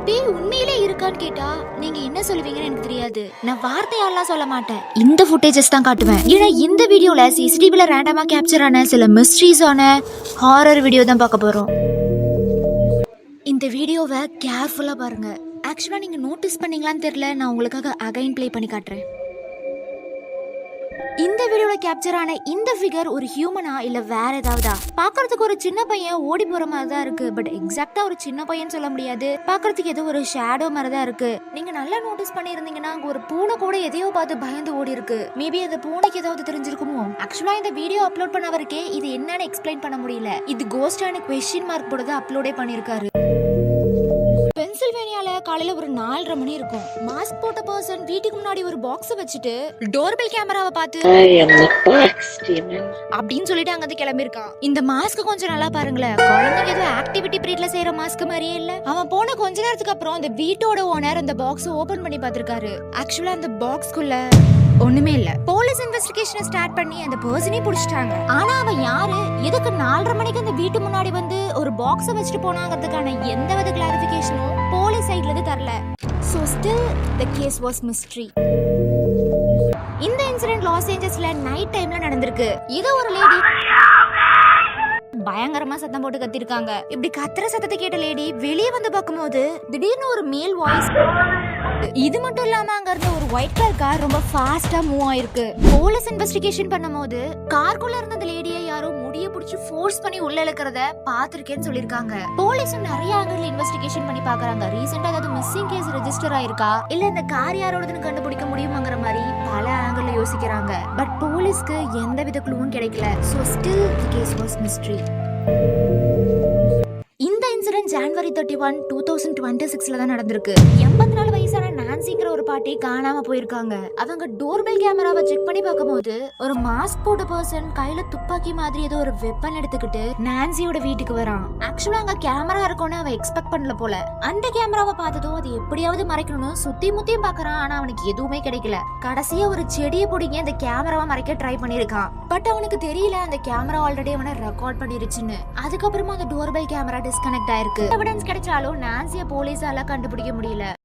பேய் உண்மையிலே இருக்கான்னு கேட்டா நீங்க என்ன சொல்லுவீங்கன்னு எனக்கு தெரியாது. நான் வார்த்தையாலாம் சொல்ல மாட்டேன், இந்த ஃபுட்டேஜஸ் தான் காட்டுவேன். ஏன்னா இந்த வீடியோல சிசிடிவில ரேண்டமா கேப்சர் ஆன சில மிஸ்ட்ரீஸான ஹாரர் வீடியோ தான் பார்க்க போறோம். இந்த வீடியோவை கேர்ஃபுல்லா பாருங்க. ஆக்சுவலா நீங்க நோட்டீஸ் பண்ணீங்களான்னு தெரியல, நான் உங்களுக்காக அகைன் ப்ளே பண்ணி காட்டுறேன். இந்த வீடியோல கேப்சர் ஆன இந்த ஃபிகர் ஒரு ஹியூமனா இல்ல வேற ஏதாவதா? பாக்குறதுக்கு ஒரு சின்ன பையன் ஓடி போற மாதிரி தான் இருக்கு, பட் எக்ஸாக்ட்டா ஒரு சின்ன பையன் சொல்ல முடியாது. பாக்குறதுக்கு ஏதோ ஒரு ஷேடோ மாதிரி தான் இருக்கு. நீங்க நல்லா நோட்டீஸ் பண்ணிருந்தீங்கன்னா அங்க ஒரு பூனை கூட எதையோ பார்த்து பயந்து ஓடி இருக்கு. மேபி அந்த பூனைக்கு ஏதாவது தெரிஞ்சிருக்குமோ? ஆக்சுவலா இந்த வீடியோ அப்லோட் பண்ணவருக்கே இது என்னன்னு எக்ஸ்பிளைன் பண்ண முடியல. இது கோஸ்டான குவெஸ்டின் மார்க் போட்டு அப்லோடே பண்ணிருக்காரு. பென்சில்வேனியால காலையில ஒரு 4:30 மணி இருக்கும். மாஸ்க் போட்ட பர்சன் வீட்டுக்கு முன்னாடி ஒரு பாக்ஸ் வச்சுட்டு டோர்பெல் கேமராவை பார்த்து அப்படின்னு சொல்லிட்டு அங்க இருந்து கிளம்பி இருக்கான். இந்த மாஸ்க் கொஞ்சம் நல்லா பாருங்களேன், குழந்தைங்க ஏதோ ஆக்டிவிட்டி பீரியட்ல செய்யற மாஸ்க் மாதிரியே இல்ல. அவன் போன கொஞ்ச நேரத்துக்கு அப்புறம் அந்த வீட்டோட ஓனர் அந்த பாக்ஸ் ஓபன் பண்ணி பார்த்திருக்காரு. ஆக்சுவலா அந்த பாக்ஸ்க்குள்ள ஒண்ணுமே இல்ல. போலீஸ் இன்வெஸ்டிகேஷனை ஸ்டார்ட் பண்ணி அந்த பர்சனே புடிச்சிட்டாங்க. ஆனா அவன் யாரு, எதுக்கு 4:30 மணிக்கு அந்த வீட்டு முன்னாடி வந்து ஒரு பாக்ஸ் வச்சுட்டு போனாங்கிறதுக்கான எந்தவித கிளாரிஃபிகேஷனும் போலீஸ் சைடுல இருந்து தரல. So still the case was mystery. இந்த இன்சிடென்ட் லாஸ் ஏஞ்சல்ஸ்ல நைட் டைம்ல நடந்திருக்கு. இது ஒரு லேடி பயங்கரமா சத்தம் போட்டு கத்திருக்காங்க. இப்படி கத்துற சத்தத்தை கேட்ட லேடி வெளியே வந்து பார்க்கும்போது திடீர்னு ஒரு மேல் வாய்ஸ். இது மட்டும் இல்லாம அங்க இருந்த ஒரு ஒயிட் கலர் கார் ரொம்ப ஃபாஸ்டா மூவ் ஆயிருக்கு. போலீஸ் இன்வெஸ்டிகேஷன் பண்ணும்போது கார்க்குள்ள இருந்த அந்த லேடியை யாரோ முடிய பிடிச்சு ஃபோர்ஸ் பண்ணி உள்ள இழுக்கிறத பாத்திருக்கேன்னு சொல்லிருக்காங்க. போலீஸும் நிறைய ஆங்கிள் இன்வெஸ்டிகேஷன் பண்ணி பாக்குறாங்க. ரீசெண்டா ஏதாவது மிஸ்ஸிங் கேஸ் ரெஜிஸ்டர் ஆயிருக்கா, இல்ல இந்த கார் யாரோடதுன்னு கண்டுபிடிக்க முடியுமாங்கிற மாதிரி பல ஆங்கிள் யோசிக்கிறாங்க. பட் போலீஸ்க்கு எந்த வித க்ளூவும் கிடைக்கல. So still the case was mystery. இந்த இன்சிடென்ட் ஜனவரி 31, 2026ல தான் நடந்திருக்கு. 84 வயசான நான்சிங்கிற ஒரு பாட்டி காணாம போயிருக்காங்க. அவங்க டோர்பெல் கேமராவை செக் பண்ணி பார்க்கும்போது ஒரு மாஸ்க் போட்ட பர்சன் கையில துப்பாக்கி மாதிரி ஏதோ ஒரு வெப்பன் எடுத்துக்கிட்டு நான்சியோட வீட்டுக்கு வரான். ஆக்சுவலா அங்க கேமரா இருக்கும்னு அவன் எக்ஸ்பெக்ட் பண்ணல போல. அந்த கேமராவை பார்த்ததும் அது எப்படியாவது மறைக்கணும்னு சுத்தி முத்தியும் பாக்குறான். ஆனா அவனுக்கு எதுவுமே கிடைக்கல. கடைசியா ஒரு செடியை பிடிங்க அந்த கேமராவை மறைக்க ட்ரை பண்ணிருக்கான். பட் அவனுக்கு தெரியல அந்த கேமரா ஆல்ரெடி அவனை ரெக்கார்ட் பண்ணிருச்சுன்னு. அதுக்கப்புறமா அந்த டோர்பெல் கேமரா டிஸ்கனெக்ட் ஆயிருக்கு. எவிடன்ஸ் கிடைச்சாலும் நான்சிய போலீஸால கண்டுபிடிக்க முடியல.